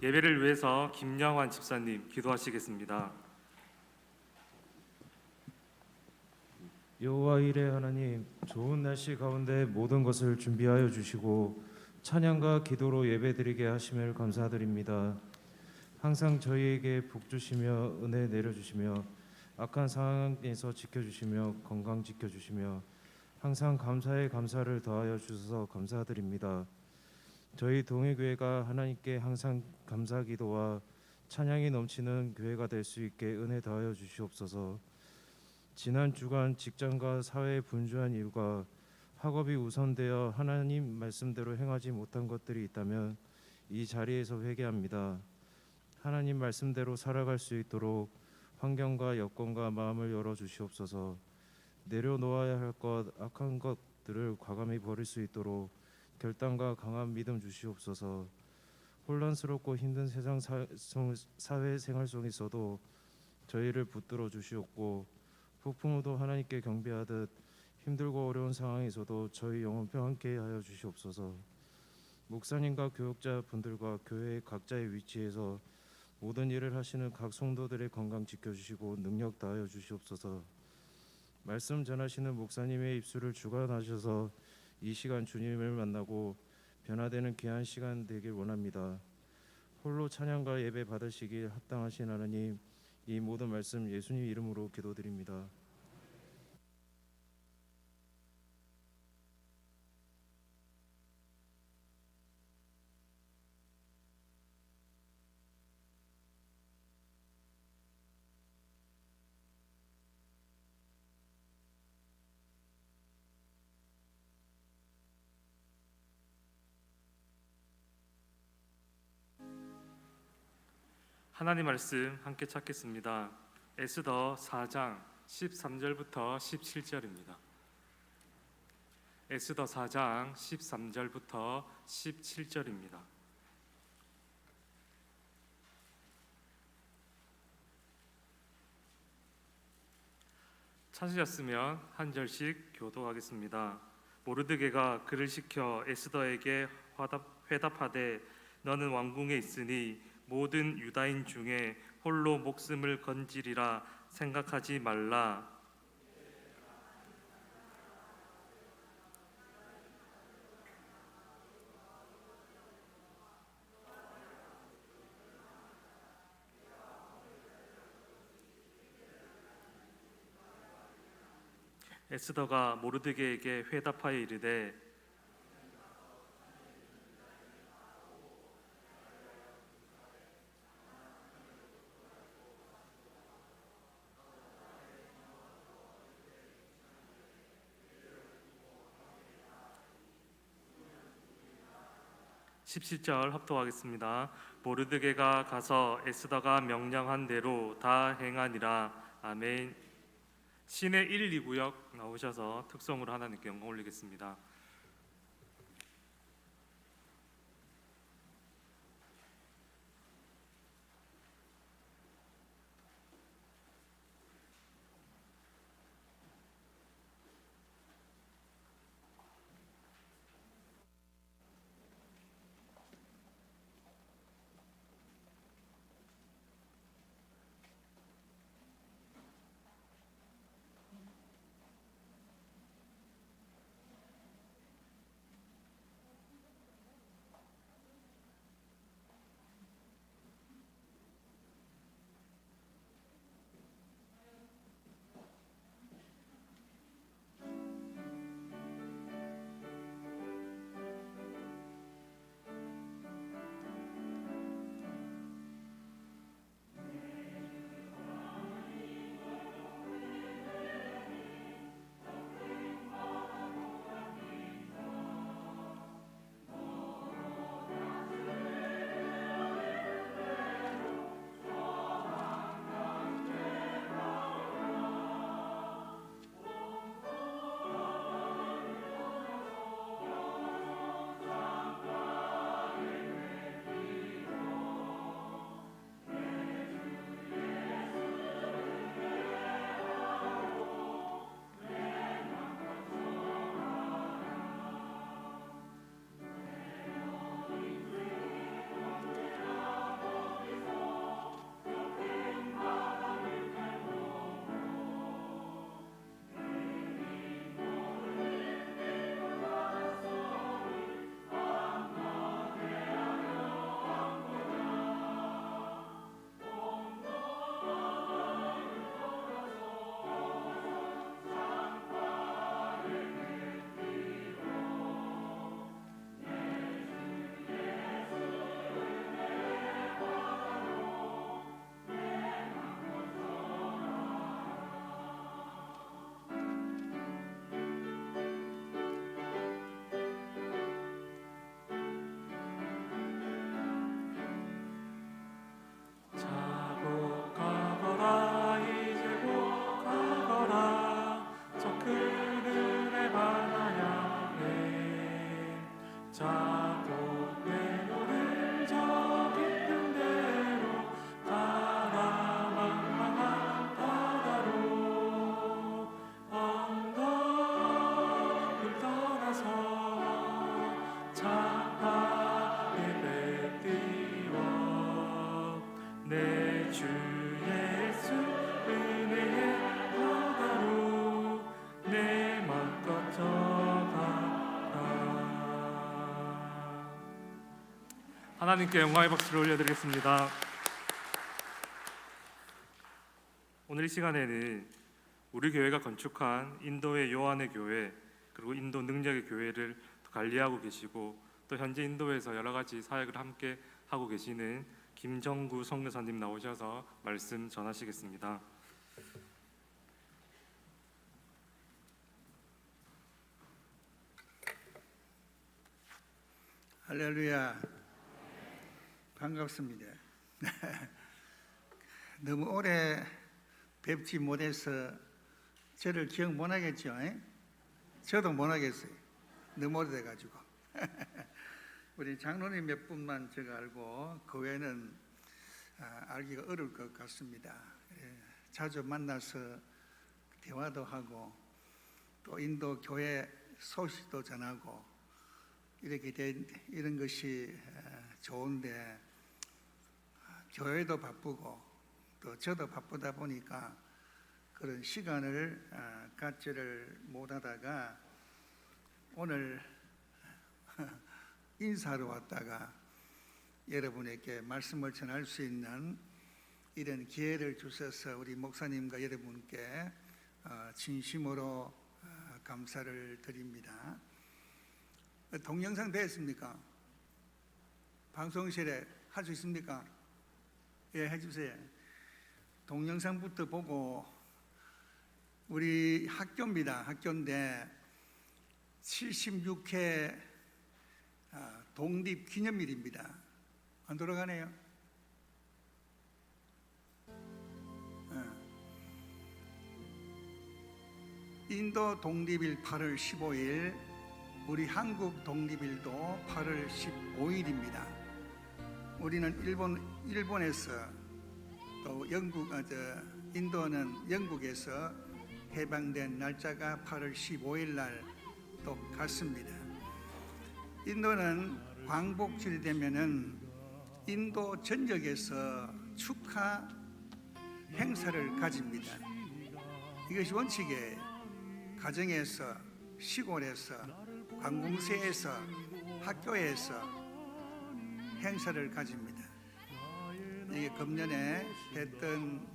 예배를 위해서 김영환 집사님 기도하시겠습니다. 여호와 이레 하나님, 좋은 날씨 가운데 모든 것을 준비하여 주시고 찬양과 기도로 예배드리게 하심을 감사드립니다. 항상 저희에게 복 주시며 은혜 내려주시며 악한 상황에서 지켜주시며 건강 지켜주시며 항상 감사에 감사를 더하여 주셔서 감사드립니다. 저희 동해교회가 하나님께 항상 감사 기도와 찬양이 넘치는 교회가 될 수 있게 은혜 더하여 주시옵소서. 지난 주간 직장과 사회의 분주한 일과 학업이 우선되어 하나님 말씀대로 행하지 못한 것들이 있다면 이 자리에서 회개합니다. 하나님 말씀대로 살아갈 수 있도록 환경과 여건과 마음을 열어 주시옵소서. 내려놓아야 할 것, 악한 것들을 과감히 버릴 수 있도록 결단과 강한 믿음 주시옵소서. 혼란스럽고 힘든 세상 사회 생활 속에서도 저희를 붙들어 주시옵고 폭풍우도 하나님께 경배하듯 힘들고 어려운 상황에서도 저희 영혼편 함께 하여 주시옵소서. 목사님과 교역자 분들과 교회 각자의 위치에서 모든 일을 하시는 각 성도들의 건강 지켜주시고 능력 다하여 주시옵소서. 말씀 전하시는 목사님의 입술을 주관하셔서 이 시간 주님을 만나고 변화되는 귀한 시간 되길 원합니다. 홀로 찬양과 예배 받으시길 합당하신 하나님, 이 모든 말씀 예수님 이름으로 기도드립니다. 하나님 말씀 함께 찾겠습니다. 에스더 4장 13절부터 17절입니다. 에스더 4장 13절부터 17절입니다. 찾으셨으면 한 절씩 교도하겠습니다. 모르드게가 그를 시켜 에스더에게 회답하되 너는 왕궁에 있으니 모든 유다인 중에 홀로 목숨을 건지리라 생각하지 말라. 에스더가 모르드게에게 회답하여 이르되 17절 합독하겠습니다. 모르드게가 가서 에스더가 명령한 대로 다 행하니라. 아멘. 신의 1, 2구역 나오셔서 특성으로 하나님께 영광 올리겠습니다. 내 주 예수 은혜의 바다로 내 맘 꺼져가라. 하나님께 영광의 박수를 올려드리겠습니다. 오늘 이 시간에는 우리 교회가 건축한 인도의 요한의 교회, 그리고 인도 능력의 교회를 관리하고 계시고 또 현재 인도에서 여러 가지 사역을 함께 하고 계시는 김정구 선교사님 나오셔서 말씀 전하시겠습니다. 할렐루야. 반갑습니다. 너무 오래 뵙지 못해서 저를 기억 못 하겠죠? 저도 못 하겠어요. 너무 오래돼가지고. 우리 장로님 몇 분만 제가 알고 그 외에는 알기가 어려울 것 같습니다. 자주 만나서 대화도 하고 또 인도 교회 소식도 전하고 이렇게 된 이런 것이 좋은데 교회도 바쁘고 또 저도 바쁘다 보니까 그런 시간을 갖지를 못하다가 오늘 인사로 왔다가 여러분에게 말씀을 전할 수 있는 이런 기회를 주셔서 우리 목사님과 여러분께 진심으로 감사를 드립니다. 동영상 되었습니까? 방송실에 할 수 있습니까? 예, 해주세요. 동영상부터 보고 우리 학교입니다. 학교인데 76회 독립기념일입니다. 안 돌아가네요. 인도 독립일 8월 15일, 우리 한국 독립일도 8월 15일입니다. 우리는 일본에서 또 인도는 영국에서 해방된 날짜가 8월 15일 날 똑같습니다. 인도는 광복절이 되면은 인도 전역에서 축하 행사를 가집니다. 이것이 원칙이에요. 가정에서, 시골에서, 관공서에서, 학교에서 행사를 가집니다. 이게 금년에 했던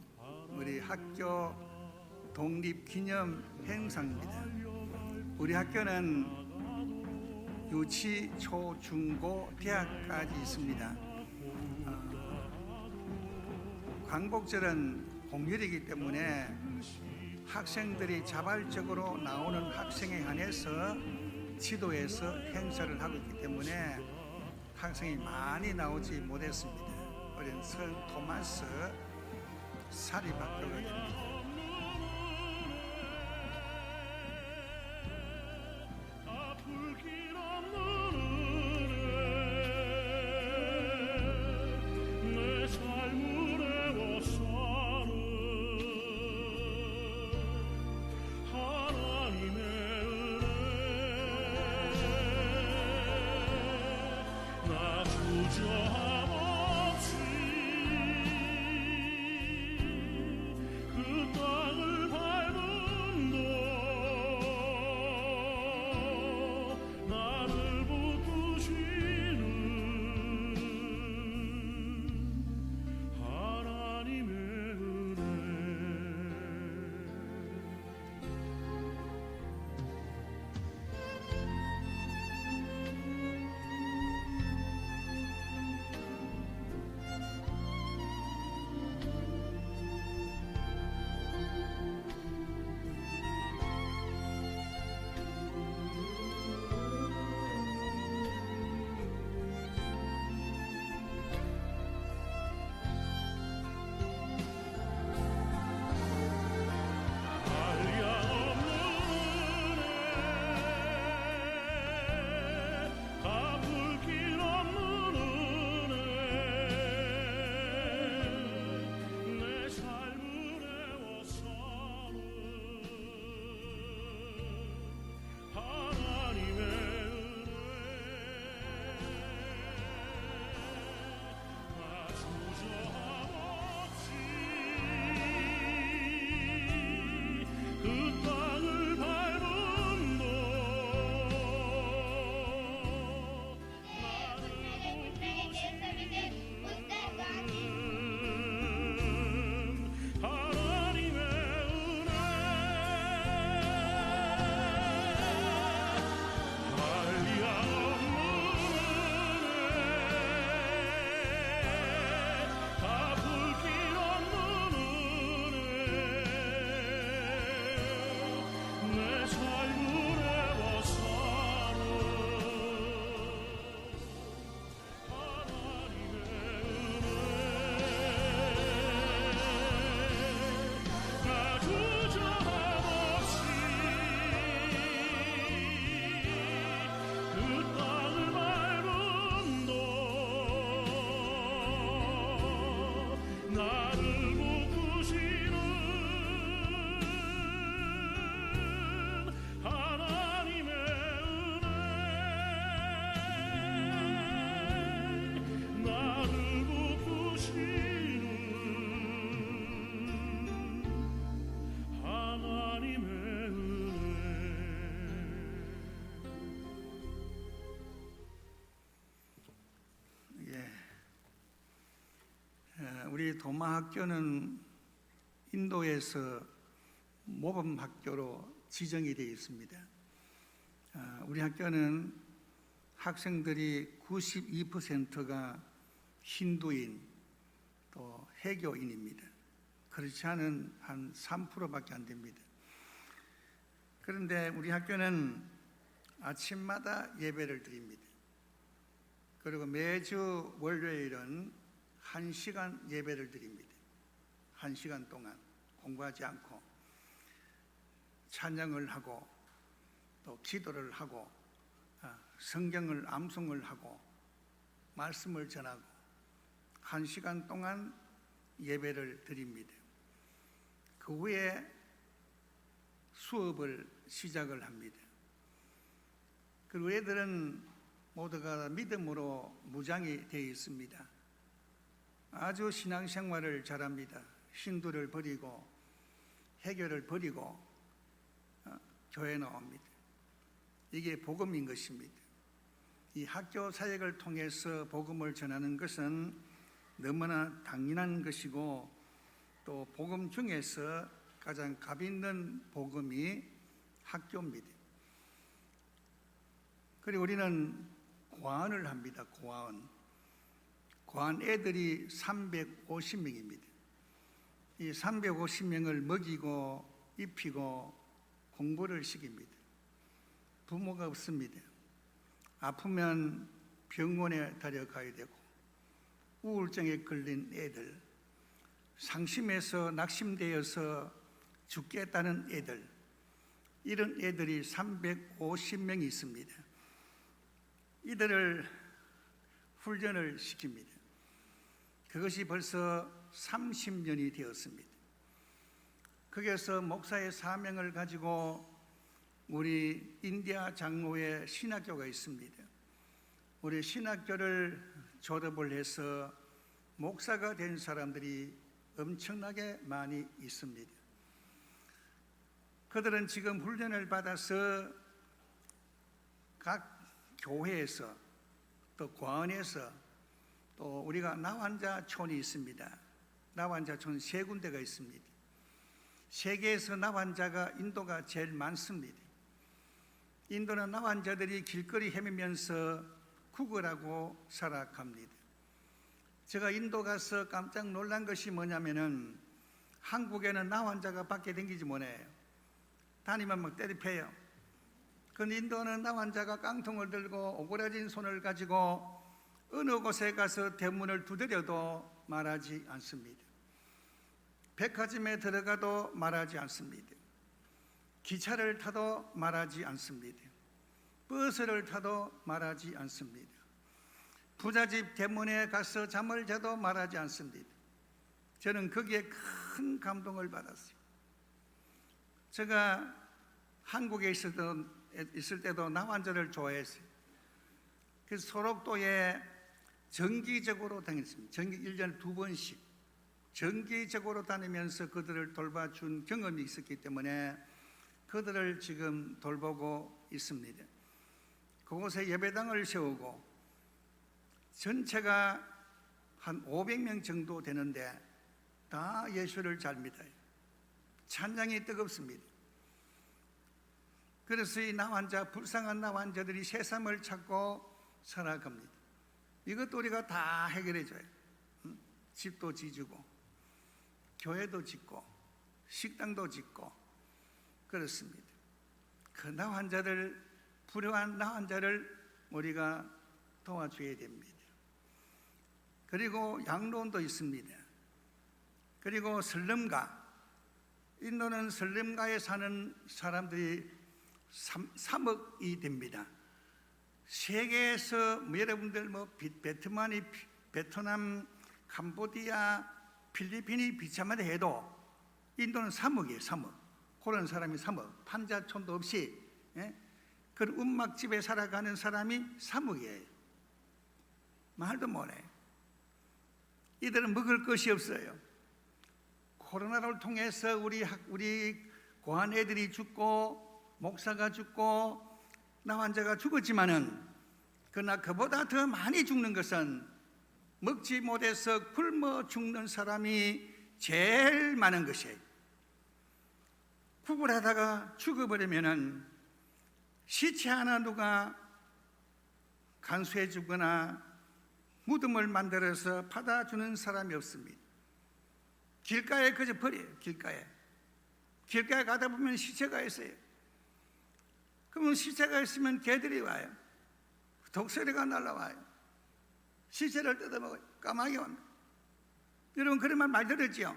우리 학교 독립기념 행사입니다. 우리 학교는 유치, 초, 중, 고, 대학까지 있습니다. 광복절은 공휴일이기 때문에 학생들이 자발적으로 나오는 학생에 한해서 지도에서 행사를 하고 있기 때문에 학생이 많이 나오지 못했습니다. 우리는 성 토마스 사립학교가 됩니다. 우리 도마 학교는 인도에서 모범 학교로 지정이 되어 있습니다. 우리 학교는 학생들이 92%가 힌두인 또 해교인입니다. 그렇지 않은 한 3%밖에 안 됩니다. 그런데 우리 학교는 아침마다 예배를 드립니다. 그리고 매주 월요일은 1시간 예배를 드립니다. 1시간 동안 공부하지 않고 찬양을 하고 또 기도를 하고 성경을 암송을 하고 말씀을 전하고 1시간 동안 예배를 드립니다. 그 후에 수업을 시작을 합니다. 그리고 애들은 모두가 믿음으로 무장이 되어 있습니다. 아주 신앙생활을 잘합니다. 힌두를 버리고 해교를 버리고 교회에 나옵니다. 이게 복음인 것입니다. 이 학교 사역을 통해서 복음을 전하는 것은 너무나 당연한 것이고 또 복음 중에서 가장 값 있는 복음이 학교입니다. 그리고 우리는 고아원을 합니다. 고아원 애들이 350명입니다. 이 350명을 먹이고 입히고 공부를 시킵니다. 부모가 없습니다. 아프면 병원에 데려가야 되고 우울증에 걸린 애들, 상심해서 낙심되어서 죽겠다는 애들, 이런 애들이 350명이 있습니다. 이들을 훈련을 시킵니다. 그것이 벌써 30년이 되었습니다. 거기에서 목사의 사명을 가지고 우리 인디아 장로회 신학교가 있습니다. 우리 신학교를 졸업을 해서 목사가 된 사람들이 엄청나게 많이 있습니다. 그들은 지금 훈련을 받아서 각 교회에서 또 고아원에서 또 우리가 나환자촌이 있습니다. 나환자촌 3군데가 있습니다. 세계에서 나환자가 인도가 제일 많습니다. 인도는 나환자들이 길거리 헤매면서 구걸하고 살아갑니다. 제가 인도 가서 깜짝 놀란 것이 뭐냐면은 한국에는 나환자가 밖에 다니지 못해요. 다니면 막 때려패요. 그런데 인도는 나환자가 깡통을 들고 오그라진 손을 가지고 어느 곳에 가서 대문을 두드려도 말하지 않습니다. 백화점에 들어가도 말하지 않습니다. 기차를 타도 말하지 않습니다. 버스를 타도 말하지 않습니다. 부잣집 대문에 가서 잠을 자도 말하지 않습니다. 저는 거기에 큰 감동을 받았어요. 제가 한국에 있을 때도 나환자를 좋아했어요. 그래서 소록도에 정기적으로 다녔습니다. 정기 1년에 2번씩 정기적으로 다니면서 그들을 돌봐준 경험이 있었기 때문에 그들을 지금 돌보고 있습니다. 그곳에 예배당을 세우고 전체가 한 500명 정도 되는데 다 예수를 잘 믿어요. 찬양이 뜨겁습니다. 그래서 이 나환자, 불쌍한 나환자들이 새삼을 찾고 살아갑니다. 이것도 우리가 다 해결해줘요. 집도 지주고 교회도 짓고 식당도 짓고 그렇습니다. 그 나환자들, 불효한 나환자를 우리가 도와줘야 됩니다. 그리고 양로원도 있습니다. 그리고 슬럼가, 인도는 슬럼가에 사는 사람들이 3억이 됩니다. 세계에서 여러분들 베트남, 캄보디아, 필리핀이 비참하다 해도 인도는 3억이에요. 3억. 그런 사람이 3억. 판자촌도 없이 그런 움막집에 살아가는 사람이 3억이에요. 말도 못해. 이들은 먹을 것이 없어요. 코로나를 통해서 우리 고한 애들이 죽고 목사가 죽고 나환자가 죽었지만은 그러나 그보다 더 많이 죽는 것은 먹지 못해서 굶어 죽는 사람이 제일 많은 것이에요. 구걸하다가 죽어버리면은 시체 하나 누가 간수해 주거나 무덤을 만들어서 받아주는 사람이 없습니다. 길가에 그저 버려요. 길가에 가다 보면 시체가 있어요. 그러면 시체가 있으면 개들이 와요. 독수리가 날라와요. 시체를 뜯어먹어요. 까마귀 옵니다. 여러분 그런 말 많이 들었죠?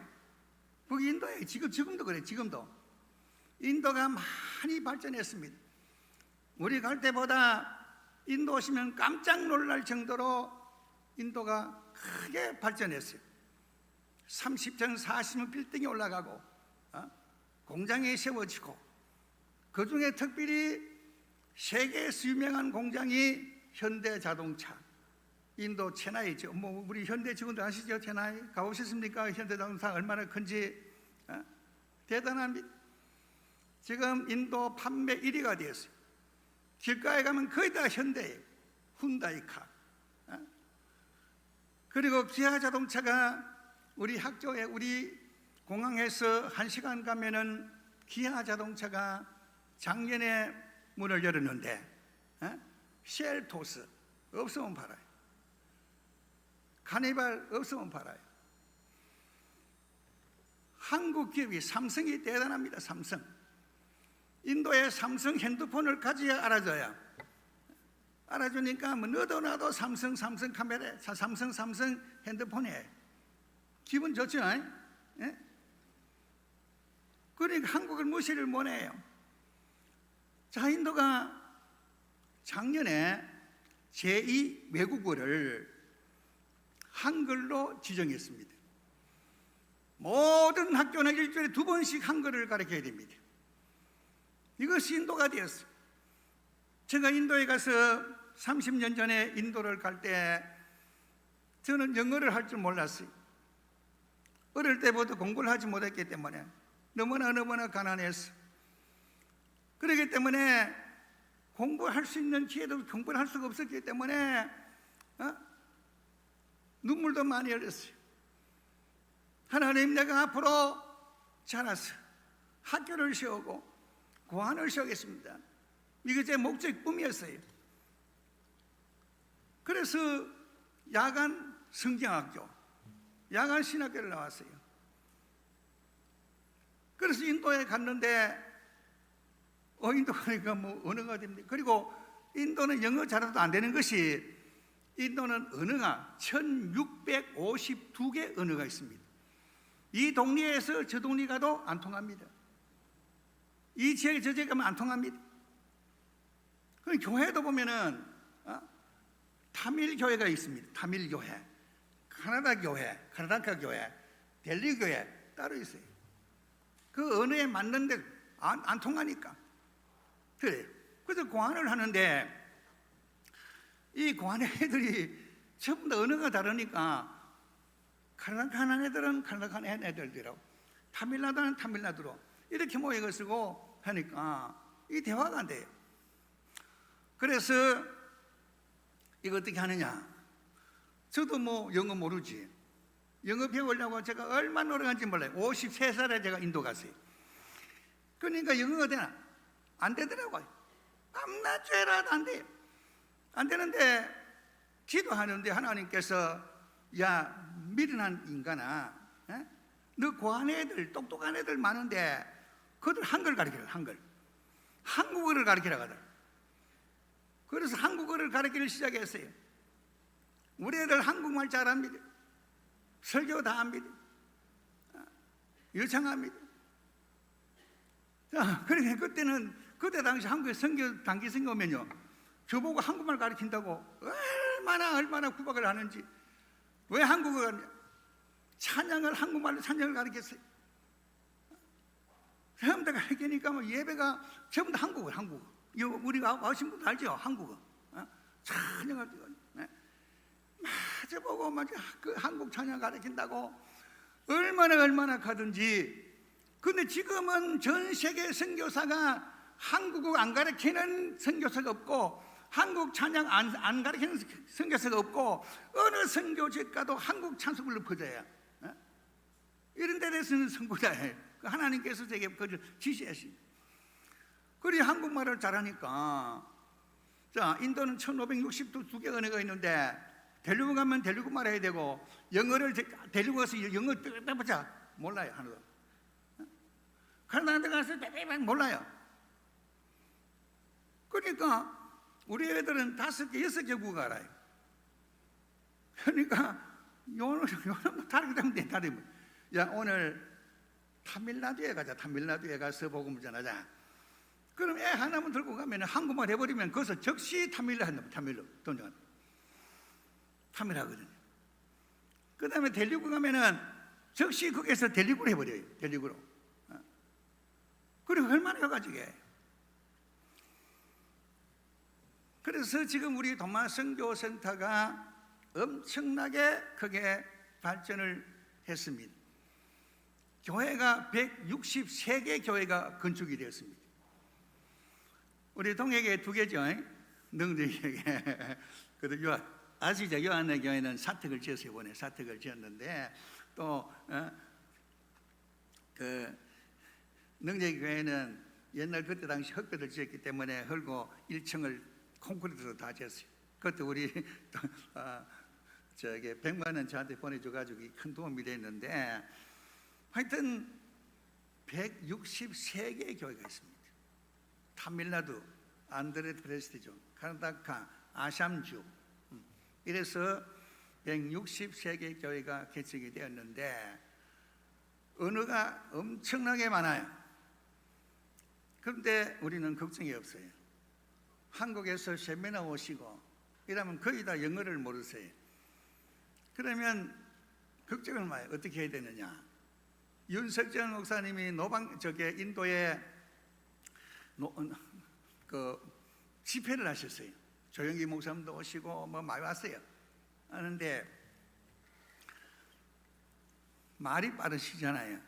거기 인도에 지금도 그래요. 지금도 인도가 많이 발전했습니다. 우리 갈 때보다 인도 오시면 깜짝 놀랄 정도로 인도가 크게 발전했어요. 30층 40층 빌딩이 올라가고 공장이 세워지고, 그 중에 특별히 세계에서 유명한 공장이 현대자동차, 인도 체나이죠. 뭐 우리 현대 직원들 아시죠? 체나이 가보셨습니까? 현대자동차 얼마나 큰지 대단합니다. 지금 인도 판매 1위가 되었어요. 길가에 가면 거의 다 현대예요. 훈다이카. 그리고 기아 자동차가 우리 학교에, 우리 공항에서 1시간 가면은 기아 자동차가 작년에 문을 열었는데 쉘토스 없으면 팔아요. 카니발 없으면 팔아요. 한국 기업이 삼성이 대단합니다. 삼성. 인도에 삼성 핸드폰을 가져야 알아줘야. 알아주니까 뭐 너도 나도 삼성 카메라, 삼성 핸드폰이에요. 기분 좋죠? 예? 그러니까 한국을 무시를 못해요. 자, 인도가 작년에 제2 외국어를 한글로 지정했습니다. 모든 학교는 일주일에 2번씩 한글을 가르쳐야 됩니다. 이것이 인도가 되었어요. 제가 인도에 가서 30년 전에 인도를 갈 때 저는 영어를 할 줄 몰랐어요. 어릴 때부터 공부를 하지 못했기 때문에 너무나 가난했어요. 그렇기 때문에 공부할 수 있는 기회도 공부를 할 수가 없었기 때문에 눈물도 많이 흘렸어요. 하나님, 내가 앞으로 자라서 학교를 세우고 고안을 세우겠습니다. 이게 제 목적 꿈이었어요. 그래서 야간 성경학교, 야간 신학교를 나왔어요. 그래서 인도에 갔는데 인도 가니까 뭐 언어가 됩니다. 그리고 인도는 영어 잘해도 안 되는 것이, 인도는 언어가 1652개 언어가 있습니다. 이 동네에서 저 동네 가도 안 통합니다. 이 지역에 저 지역에 가면 안 통합니다. 그럼 교회도 보면은 타밀 교회가 있습니다. 타밀 교회, 카나다 교회, 카나다카 교회, 델리 교회 따로 있어요. 그 언어에 맞는데 안 통하니까 그래요. 그래서 고안을 하는데 이 고안 애들이 전부 다 언어가 다르니까 카나다카 애들은 카나다카 애들이라고, 타밀나두는 타밀나두로 이렇게 모여서 쓰고 하니까 이 대화가 안 돼요. 그래서 이거 어떻게 하느냐? 저도 뭐 영어 모르지. 영어 배우려고 제가 얼마나 노력한지 몰라요. 53살에 제가 인도 갔어요. 그러니까 영어가 되나? 안 되더라고요. 밤낮 죄라도 안 돼요. 안 되는데 기도하는데 하나님께서, 야 미련한 인간아, 너 고한 애들, 똑똑한 애들 많은데 그들 한글 가르치라. 한국어를 가르치라고 하더라. 그래서 한국어를 가르치기 시작했어요. 우리 애들 한국말 잘합니다. 설교 다 합니다. 유창합니다. 자, 그러니까 그때 당시 한국에 단기 선교 오면요, 저보고 한국말 가르친다고 얼마나 구박을 하는지. 왜 한국어가 찬양을 한국말로 찬양을 가르쳤어요. 전부 다 가르치니까 뭐 예배가 전부 다 한국어. 이거 우리가 와신 분도 알죠? 한국어. 찬양을 맞아보고 그 한국 찬양 가르친다고 얼마나 가든지. 근데 지금은 전 세계 선교사가 한국어 안 가르치는 선교사가 없고 한국 찬양 안 가르치는 선교사가 없고 어느 선교지가도 한국 찬송을 퍼져야 이런 데 대해서는 선구자예요. 하나님께서 제게 그걸 지시하십니다. 그리 한국말을 잘하니까 자 인도는 1562개 언어가 있는데 대륙 가면 대륙말 해야 되고 영어를 대륙 가서 영어 빼보자 몰라요 하나도. 카나다 가서 빼빼빼 몰라요. 그러니까 우리 애들은 5개 6개 국어 알아요. 그러니까 요는 다르게 되면 돼. 다르게. 야 오늘 타밀나두에 가자. 타밀나두에 가서 복음을 전하자. 그럼 애 하나만 들고 가면 한국말 해버리면 거기서 즉시 타밀로 한다. 타밀로 동정한다. 타밀하거든요. 그 다음에 델리구 가면은 즉시 거기서 델리구로 해버려요. 델리구로. 그리고 얼마나 해가지고 그래서 지금 우리 도마 선교센터가 엄청나게 크게 발전을 했습니다. 교회가 163개 교회가 건축이 되었습니다. 우리 동해계 2개죠. 능력에게. 그래도 아시죠? 요한의 교회는 사택을 지었어요. 이번에 사택을 지었는데 또 그 능력의 교회는 옛날 그때 당시 흙벽을 지었기 때문에 헐고 1층을 콘크리트로 다 지었어요. 그것도 우리 저기 100만 원 저한테 보내줘가지고 큰 도움이 됐는데 하여튼 163개의 교회가 있습니다. 타밀나두, 안드레프레스티주, 카나다카, 아샴주 이래서 163개의 교회가 개척이 되었는데 언어가 엄청나게 많아요. 그런데 우리는 걱정이 없어요. 한국에서 세미나 오시고 이러면 거의 다 영어를 모르세요. 그러면 걱정을 마요. 어떻게 해야 되느냐? 윤석전 목사님이 인도에 집회를 하셨어요. 조영기 목사님도 오시고 뭐 많이 왔어요. 하는데 말이 빠르시잖아요.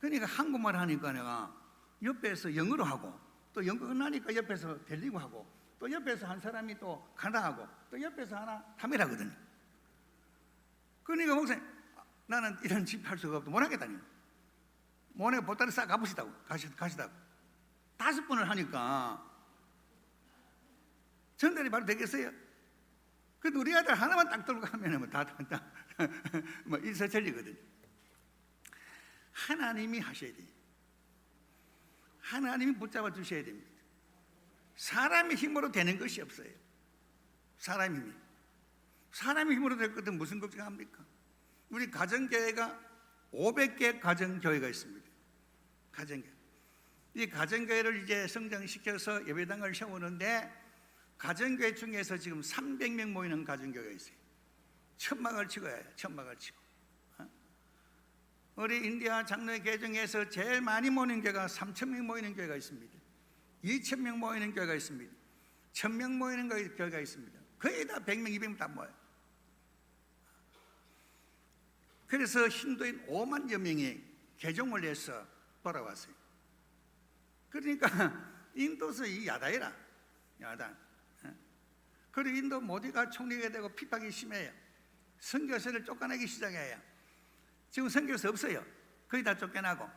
그러니까 한국말 하니까 내가 옆에서 영어로 하고 또 영어 끝나니까 옆에서 들리고 하고 또 옆에서 한 사람이 또 가나하고 또 옆에서 하나 타밀하거든요. 그러니까 목사님 나는 이런 집할 수가 없고 못 하겠다니. 모네 보따리 싹 가보시다고 가시다고 5번을 하니까 전달이 바로 되겠어요? 그래도 우리 아들 하나만 딱 들고 가면 뭐 일사천리거든요. 하나님이 하셔야 돼요. 하나님이 붙잡아 주셔야 됩니다. 사람의 힘으로 되는 것이 없어요. 사람의 힘으로 될 것은 무슨 걱정합니까? 우리 가정교회가 500개 가정교회가 있습니다. 가정교회. 이 가정교회를 이제 성장시켜서 예배당을 세우는데 가정교회 중에서 지금 300명 모이는 가정교회가 있어요. 천막을 치고야 해요. 천막을 치고. 우리 인디아 장로교회 중에서 제일 많이 모이는 교회가 3,000명 모이는 교회가 있습니다. 2,000명 모이는 교회가 있습니다. 1,000명 모이는 교회가 있습니다. 거의 다 100명, 200명 다 모여요. 그래서 힌두인 5만여 명이 개종을 해서 돌아왔어요. 그러니까 인도서 이 야단이라 야단. 그리고 인도 모디가 총리가 되고 핍박이 심해요. 선교사를 쫓아내기 시작해요. 지금 선교사 없어요. 거의 다 쫓겨나고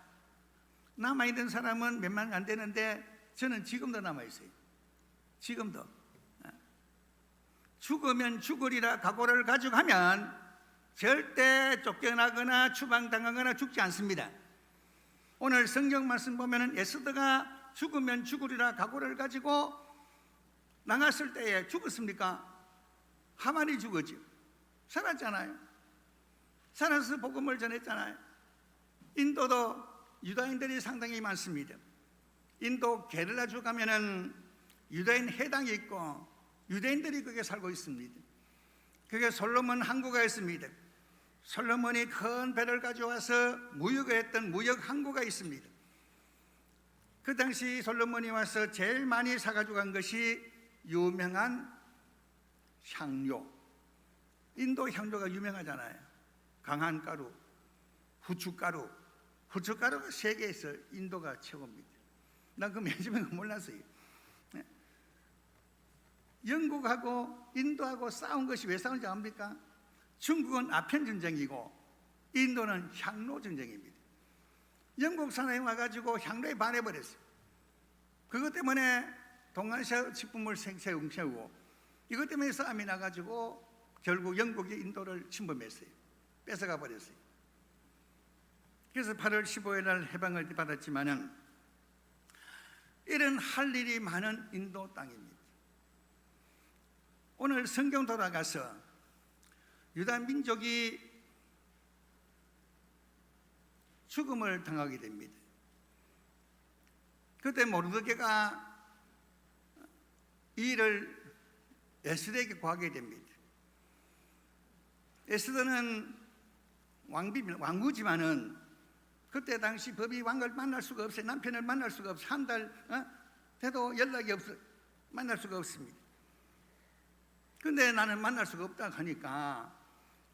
남아있는 사람은 몇만 안 되는데 저는 지금도 남아있어요. 지금도 죽으면 죽으리라 각오를 가지고 하면 절대 쫓겨나거나 추방당하거나 죽지 않습니다. 오늘 성경 말씀 보면은 에스더가 죽으면 죽으리라 각오를 가지고 나갔을 때에 죽었습니까? 하만이 죽었죠. 살았잖아요. 살아서 복음을 전했잖아요. 인도도 유다인들이 상당히 많습니다. 인도 게릴라주 가면은 유다인 해당이 있고 유대인들이 거기에 살고 있습니다. 그게 솔로몬 항구가 있습니다. 솔로몬이 큰 배를 가져와서 무역을 했던 무역 항구가 있습니다. 그 당시 솔로몬이 와서 제일 많이 사가지고 간 것이 유명한 향료. 인도 향료가 유명하잖아요. 강한 가루, 후춧가루. 후춧가루가 세계에서 인도가 최고입니다. 난 그 매주면 몰랐어요. 영국하고 인도하고 싸운 것이 왜 싸운지 압니까? 중국은 아편 전쟁이고 인도는 향로 전쟁입니다. 영국 사람이 와가지고 향로에 반해버렸어요. 그것 때문에 동아시아 식품을 세우고 이것 때문에 싸움이 나가지고 결국 영국이 인도를 침범했어요. 뺏어가 버렸어요. 그래서 8월 15일 날 해방을 받았지만은 이런 할 일이 많은 인도 땅입니다. 오늘 성경 돌아가서 유다 민족이 죽음을 당하게 됩니다. 그때 모르드게가 이 일을 에스더에게 구하게 됩니다. 에스더는 왕구지만은 그때 당시 법이 왕을 만날 수가 없어요. 남편을 만날 수가 없어요. 한 달 돼도 연락이 없어요. 만날 수가 없습니다. 근데 나는 만날 수가 없다 하니까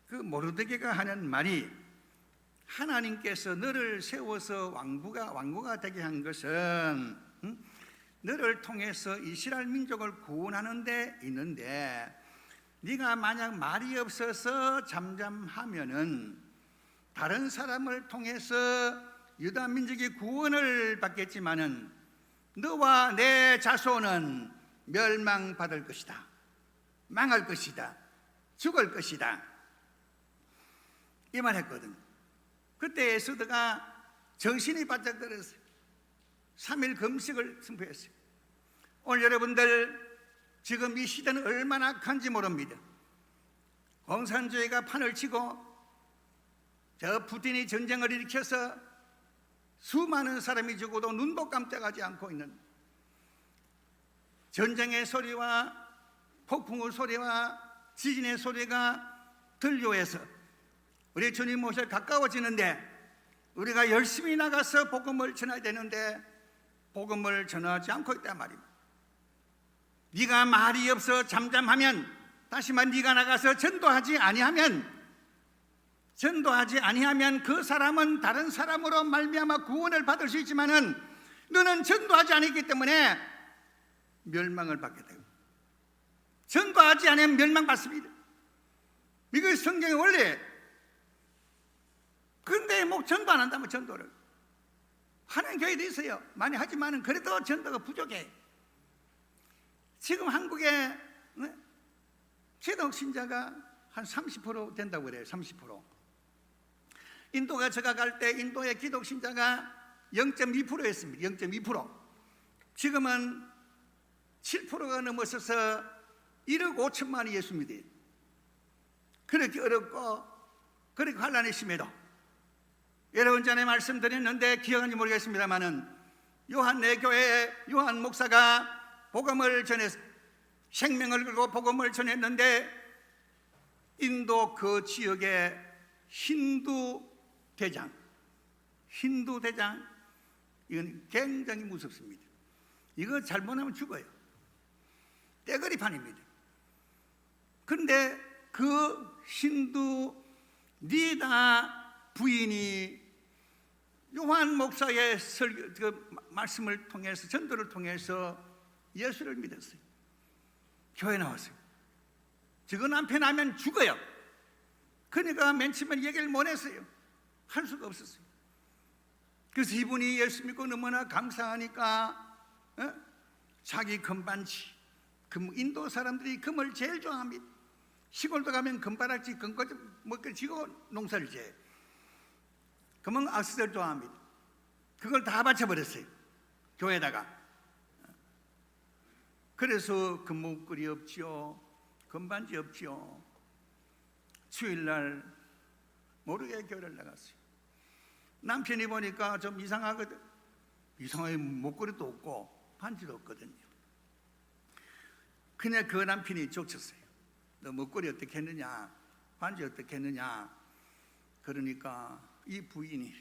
그 모르드게가 하는 말이, 하나님께서 너를 세워서 왕구가 되게 한 것은 너를 통해서 이스라엘 민족을 구원하는 데 있는데, 네가 만약 말이 없어서 잠잠하면은 다른 사람을 통해서 유다 민족이 구원을 받겠지만은 너와 내 자손은 멸망받을 것이다. 망할 것이다. 죽을 것이다. 이 말 했거든. 그때 에스더가 정신이 바짝 들었어요. 3일 금식을 선포했어요. 오늘 여러분들 지금 이 시대는 얼마나 악한지 모릅니다. 공산주의가 판을 치고 저 푸틴이 전쟁을 일으켜서 수많은 사람이 죽어도 눈도 깜짝하지 않고 있는, 전쟁의 소리와 폭풍의 소리와 지진의 소리가 들려해서 우리 주님 모실 가까워지는데 우리가 열심히 나가서 복음을 전해야 되는데 복음을 전하지 않고 있단 말입니다. 네가 말이 없어 잠잠하면, 다시 말 네가 나가서 전도하지 아니하면 그 사람은 다른 사람으로 말미암아 구원을 받을 수 있지만은 너는 전도하지 않았기 때문에 멸망을 받게 되고, 전도하지 않으면 멸망받습니다. 이것이 성경의 원리. 그런데 뭐 전도 안 한다면 전도를 하는 교회도 있어요. 많이 하지만은 그래도 전도가 부족해. 지금 한국에 기독 신자가 한 30% 된다고 그래요. 30%. 인도가 제가 갈 때 인도의 기독 신자가 0.2%였습니다. 0.2%. 지금은 7%가 넘어서서 1억 5천만이 예수 믿어요. 그렇게 어렵고 그렇게 환란이 심해도, 여러분 전에 말씀드렸는데 기억하는지 모르겠습니다만은 요한 내 교회의 요한 목사가 복음을 전해서 생명을 걸고 복음을 전했는데 인도 그 지역의 힌두 대장, 이건 굉장히 무섭습니다. 이거 잘못하면 죽어요. 떼거리판입니다. 그런데 그 힌두 니다 부인이 요한 목사의 말씀을 통해서, 전도를 통해서 예수를 믿었어요. 교회 나왔어요. 저거 남편 하면 죽어요. 그러니까 맨 처음에 얘기를 못 했어요. 할 수가 없었어요. 그래서 이분이 예수 믿고 너무나 감사하니까 자기 금반지, 인도 사람들이 금을 제일 좋아합니다. 시골도 가면 금바락지, 금꽂이 지고 농사를 지어요. 금은 악세사리를 좋아합니다. 그걸 다 바쳐버렸어요. 교회에다가. 그래서 금목걸이 없지요, 금반지 없지요. 주일날 모르게 교회를 나갔어요. 남편이 보니까 좀 이상하거든. 이상하게 목걸이도 없고 반지도 없거든요. 그냥 그 남편이 쫓았어요. 너 목걸이 어떻게 했느냐, 반지 어떻게 했느냐. 그러니까 이 부인이,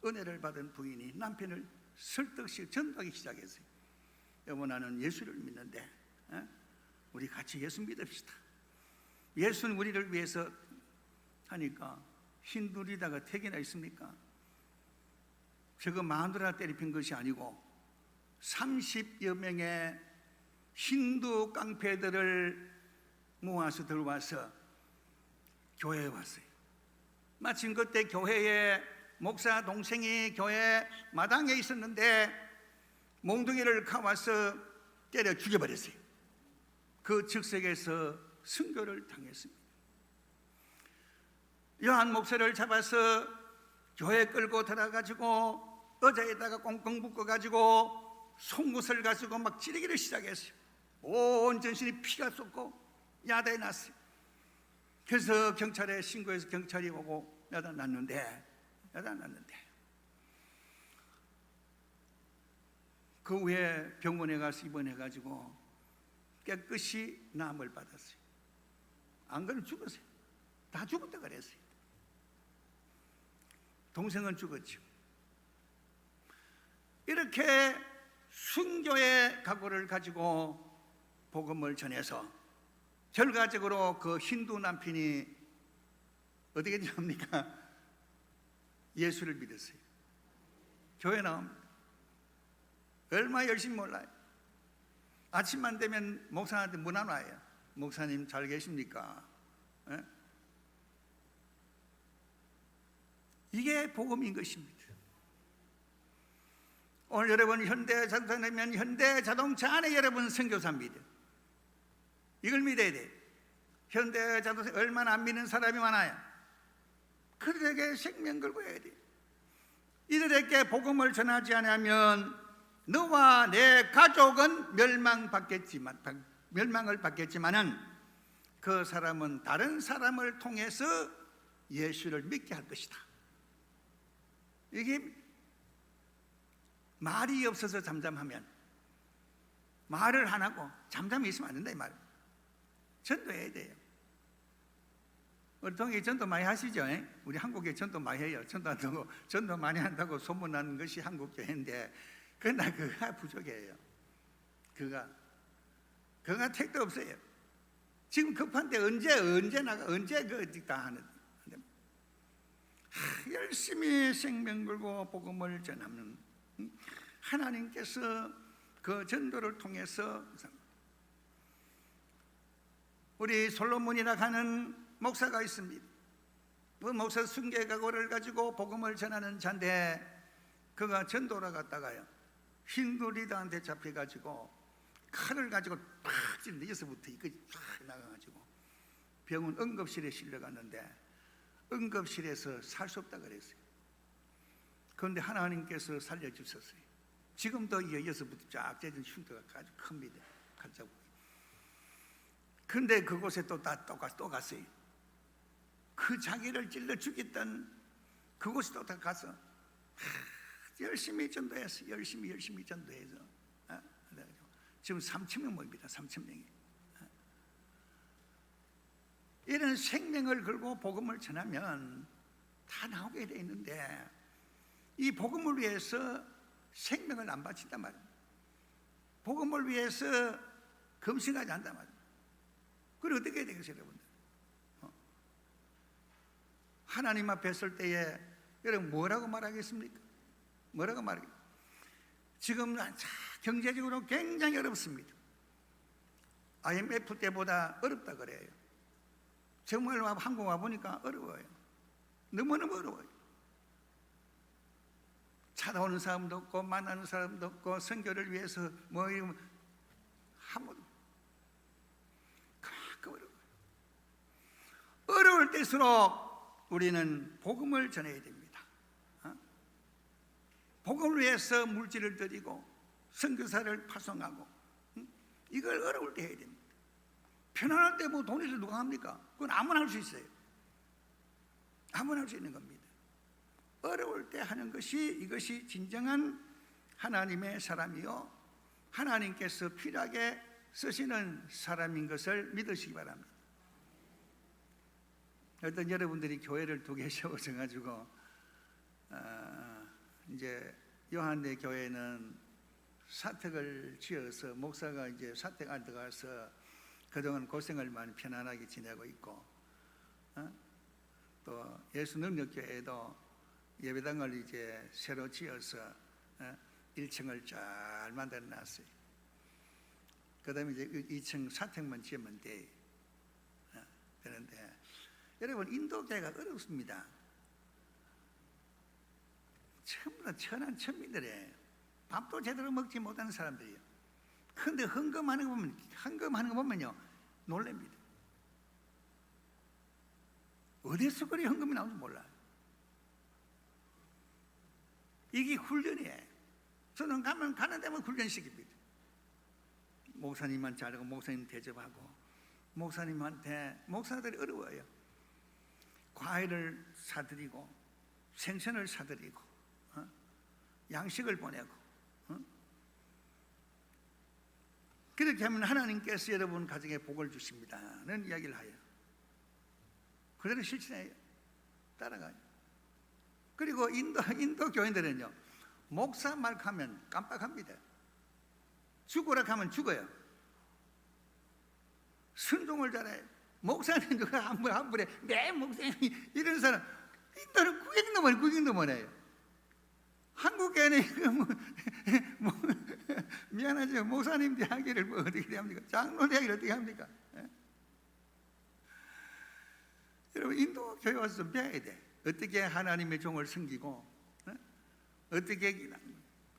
은혜를 받은 부인이 남편을 설득시 전도하기 시작했어요. 여보, 나는 예수를 믿는데 우리 같이 예수 믿읍시다. 예수는 우리를 위해서 하니까, 힌두리다가 택이나 있습니까? 저거 마누라 때리핀 것이 아니고 30여 명의 힌두 깡패들을 모아서 들어와서 교회에 왔어요. 마침 그때 교회에 목사 동생이 교회 마당에 있었는데 몽둥이를 가와서 때려 죽여버렸어요. 그 즉석에서 순교를 당했습니다. 요한 목사를 잡아서 교회 끌고 들어가지고 의자에다가 꽁꽁 묶어가지고 송곳을 가지고 막 찌르기를 시작했어요. 온 전신이 피가 쏟고 야단이 났어요. 그래서 경찰에 신고해서 경찰이 오고 야단 났는데 그 후에 병원에 가서 입원해가지고 깨끗이 남을 받았어요. 안 그러면 죽었어요. 다 죽었다 그랬어요. 동생은 죽었죠. 이렇게 순교의 각오를 가지고 복음을 전해서 결과적으로 그 힌두 남편이 어떻게 됩니까? 예수를 믿었어요. 교회 나옵니다. 얼마나 열심히 몰라요. 아침만 되면 목사한테 문안 와요. 목사님 잘 계십니까? 예? 이게 복음인 것입니다. 오늘 여러분 현대자동차면 현대자동차 안에 여러분 선교사입니다. 이걸 믿어야 돼요. 현대자동차 얼마나 안 믿는 사람이 많아요. 그들에게 생명 걸고 해야 돼요. 이들에게 복음을 전하지 않으면 너와 내 가족은 멸망을 받겠지만은 그 사람은 다른 사람을 통해서 예수를 믿게 할 것이다. 이게 말이 없어서 잠잠하면 말을 안 하고 잠잠히 있으면 안 된다 이 말. 전도해야 돼요. 우리 동해 전도 많이 하시죠? 우리 한국에 전도 많이 해요. 전도 많이 한다고 소문난 것이 한국 교회인데 그러나 그가 부족해요. 그가 택도 없어요. 지금 급한데 언제 나가 언제 다 하는 열심히 생명 걸고 복음을 전하는 하나님께서 그 전도를 통해서 우리 솔로몬이라 하는 목사가 있습니다. 그 목사 순교의 각오를 가지고 복음을 전하는 자인데 그가 전도를 갔다가요 힌두 리더한테 잡혀가지고 칼을 가지고 팍 찌는데 여기서부터 이까지 쫙 나가가지고 병원 응급실에 실려갔는데 응급실에서 살 수 없다 그랬어요. 그런데 하나님께서 살려주셨어요. 지금도 여기서부터 쫙 째진 흉터가 아주 큽니다. 가짜고. 근데 그곳에 또 갔어요. 그 자기를 찔러 죽였던 그곳에 또 다 가서 열심히 전도했어요. 열심히 전도해서 지금 3,000명 모입니다. 3,000명이. 이런 생명을 걸고 복음을 전하면 다 나오게 돼 있는데 이 복음을 위해서 생명을 안 바친단 말이에요. 복음을 위해서 금식하지 않단 말이에요. 그럼 어떻게 해야 되겠어요, 여러분들? 하나님 앞에 설 때에 여러분 뭐라고 말하겠습니까? 뭐라고 말하겠습니까? 지금 경제적으로 굉장히 어렵습니다. IMF 때보다 어렵다 그래요. 정말 한국 와보니까 어려워요. 너무너무 어려워요. 찾아오는 사람도 없고 만나는 사람도 없고 선교를 위해서 뭐 이러면 한번 가끔 어려워요. 어려울 때일수록 우리는 복음을 전해야 됩니다. 복음을 위해서 물질을 드리고 선교사를 파송하고 이걸 어려울 때 해야 됩니다. 편안할 때 뭐 돈에서 누가 합니까? 그건 아무나 할 수 있어요. 아무나 할 수 있는 겁니다. 어려울 때 하는 것이 이것이 진정한 하나님의 사람이요 하나님께서 필요하게 쓰시는 사람인 것을 믿으시기 바랍니다. 어떤 여러분들이 교회를 두 개 세워져가지고 이제 요한네 교회는 사택을 지어서 목사가 이제 사택 안에 들어가서 그동안 고생을 많이 편안하게 지내고 있고 또 예수 능력교회도 예배당을 이제 새로 지어서 1층을 잘 만들어 놨어요. 그다음에 이제 2층 사택만 지으면 돼. 그런데 여러분 인도교회가 어렵습니다. 전부 다 천한 천민들이에요. 밥도 제대로 먹지 못하는 사람들이에요. 근데 헌금하는 거 보면요 놀랍니다. 어디서 그리 헌금이 나오는지 몰라요. 이게 훈련이에요. 저는 가는 데만 훈련시킵니다. 목사님만 자르고 목사님 대접하고 목사들이 어려워요. 과일을 사드리고 생선을 사드리고 양식을 보내고 그렇게 하면 하나님께서 여러분 가정에 복을 주십니다는 이야기를 하여 그대로 실천해요. 따라가요. 그리고 인도 교인들은요 목사 말하면 깜빡합니다. 죽으라 하면 죽어요. 순종을 잘해요. 목사님 누가 한 분에 내 목사님이 이런 사람 인도는 구경도 해요. 한국에는 미안하죠. 목사님 대하기를 뭐 어떻게 합니까? 장로 대하기를 어떻게 합니까? 여러분 인도 교회 와서 좀 배워야 돼. 어떻게 하나님의 종을 섬기고 어떻게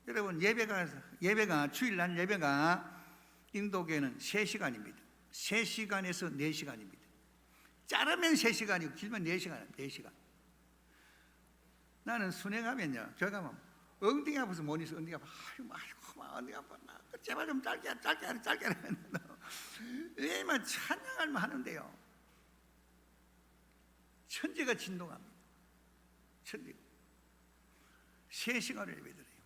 여러분 예배가 주일날 예배가 인도교회는 3시간입니다. 3시간에서 4시간입니다. 짧으면 3시간이고 길면 4시간. 나는 순회 가면요 교회 가면 엉덩이 아파서 못 있어. 엉덩이 아파. 아이고 엉덩이 아파. 제발 좀 짧게 하라. 왜만 찬양할만 하는데요 천지가 진동합니다. 천지가 3시간을 예배드려요.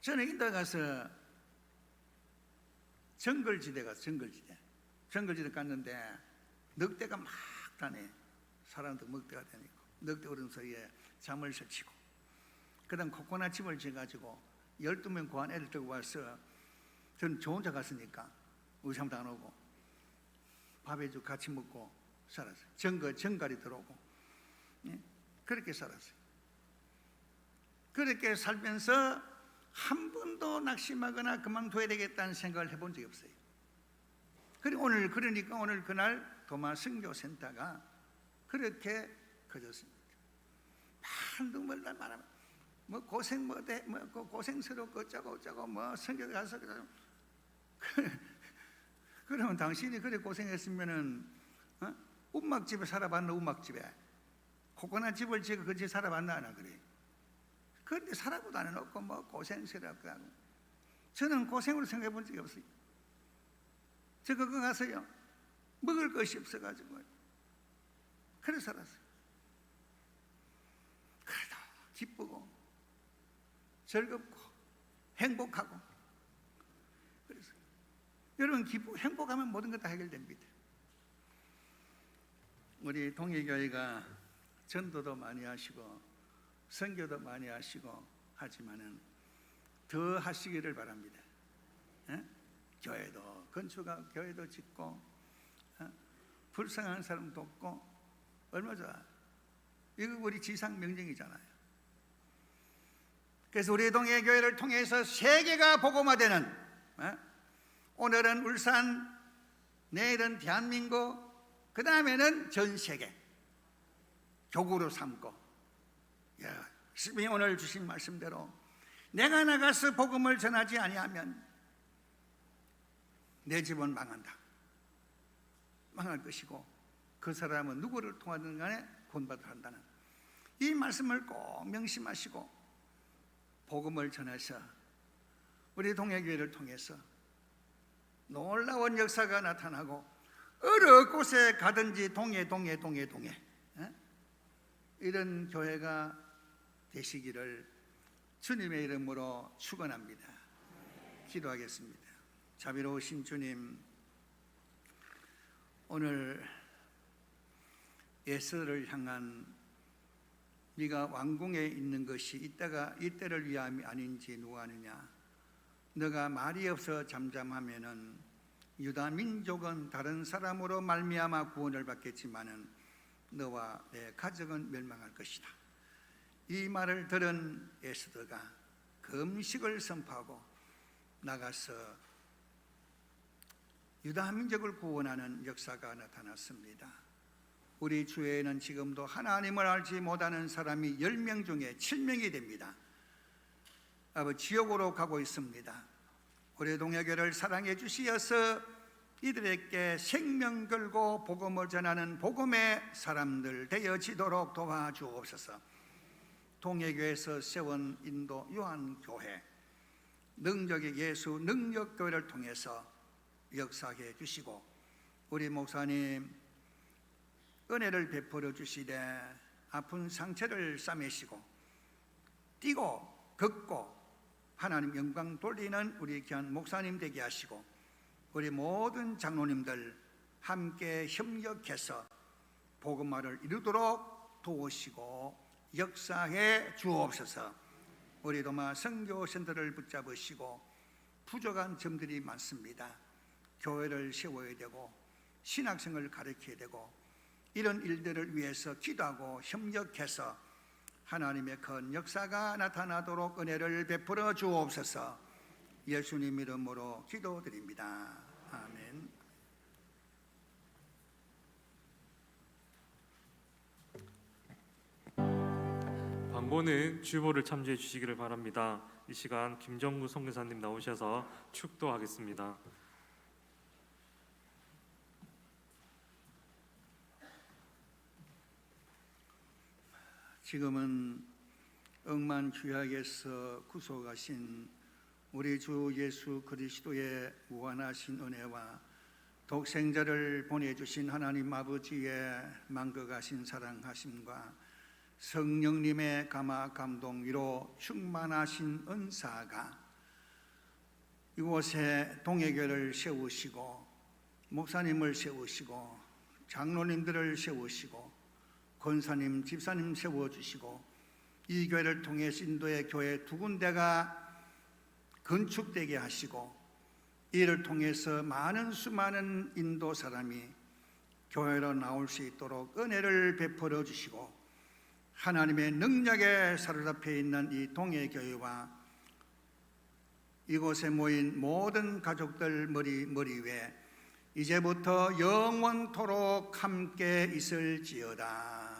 저는 인도에 가서 정글지대 갔는데 늑대가 막 다녀. 사람도 먹대가 다니고 늑대 어른 사이에 잠을 설치고 그다음 코코넛 집을 지어가지고 12명 고한 애를 들고 와서 저는 저 혼자 갔으니까 의상도 안 오고 밥에 좀 같이 먹고 살았어요. 정갈이 들어오고 그렇게 살았어요. 그렇게 살면서 한 번도 낙심하거나 그만둬야 되겠다는 생각을 해본 적이 없어요. 그러니까 오늘 그날 도마 선교센터가 그렇게 커졌습니다. 한둥 날 말하면 뭐 고생 고생스럽고 어쩌고 뭐 선교 가서 그러면 당신이 그래 고생했으면은 움막집에 살아봤나? 움막집에 코코넛 집을 지어 그 집에 살아봤나? 안 그래. 그런데 살아보도 안 해놓고 뭐 고생스럽고 하고 저는 고생으로 생각해 본 적이 없어요. 저 그거 가서요 먹을 것이 없어가지고 그래서 살았어요. 그래도 기쁘고 즐겁고 행복하고 그래서 여러분 행복하면 모든 것 다 해결됩니다. 우리 동해교회가 전도도 많이 하시고 선교도 많이 하시고 하지만은 더 하시기를 바랍니다. 교회도 건축하고 교회도 짓고 불쌍한 사람 돕고 얼마 좋아. 이거 우리 지상 명령이잖아요. 그래서 우리 동해교회를 통해서 세계가 복음화되는 오늘은 울산, 내일은 대한민국, 그 다음에는 전 세계 교구로 삼고 스님이 오늘 주신 말씀대로 내가 나가서 복음을 전하지 아니하면 내 집은 망할 것이고 그 사람은 누구를 통하든 간에 구원받으려 한다는 이 말씀을 꼭 명심하시고 복음을 전해서 우리 동해교회를 통해서 놀라운 역사가 나타나고 어느 곳에 가든지 동해 이런 교회가 되시기를 주님의 이름으로 축원합니다. 기도하겠습니다. 자비로우신 주님, 오늘 에스더를 향한 네가 왕궁에 있는 것이 이때를 위함이 아닌지 누가 아느냐. 너가 말이 없어 잠잠하면은 유다 민족은 다른 사람으로 말미암아 구원을 받겠지만은 너와 내 가족은 멸망할 것이다. 이 말을 들은 에스더가 금식을 선포하고 나가서 유다 민족을 구원하는 역사가 나타났습니다. 우리 주에는 지금도 하나님을 알지 못하는 사람이 10명 중에 7명이 됩니다. 지옥으로 가고 있습니다. 우리 동해교를 사랑해 주시어서 이들에게 생명 걸고 복음을 전하는 복음의 사람들 되어지도록 도와주옵소서. 동해교에서 세운 인도 요한교회, 능력의 예수 능력교회를 통해서 역사해 주시고, 우리 목사님 은혜를 베풀어 주시되 아픈 상처를 싸매시고 뛰고 걷고 하나님 영광 돌리는 우리 귀한 목사님 되게 하시고, 우리 모든 장로님들 함께 협력해서 복음화를 이루도록 도우시고 역사해 주옵소서. 우리 도마 선교센터를 붙잡으시고 부족한 점들이 많습니다. 교회를 세워야 되고 신학생을 가르쳐야 되고, 이런 일들을 위해서 기도하고 협력해서 하나님의 큰 역사가 나타나도록 은혜를 베풀어 주옵소서. 예수님 이름으로 기도드립니다. 아멘. 광고는 주보를 참조해 주시기를 바랍니다. 이 시간 김정구 선교사님 나오셔서 축도하겠습니다. 지금은 억만 죄악에서 구속하신 우리 주 예수 그리스도의 무한하신 은혜와 독생자를 보내주신 하나님 아버지의 만극하신 사랑하심과 성령님의 감화 감동으로 충만하신 은사가 이곳에 동해교를 세우시고 목사님을 세우시고 장로님들을 세우시고 권사님, 집사님 세워주시고, 이 교회를 통해 인도의 교회 2군데가 건축되게 하시고, 이를 통해서 수많은 인도 사람이 교회로 나올 수 있도록 은혜를 베풀어 주시고, 하나님의 능력에 사로잡혀 있는 이 동해교회와 이곳에 모인 모든 가족들 머리 위에 이제부터 영원토록 함께 있을지어다.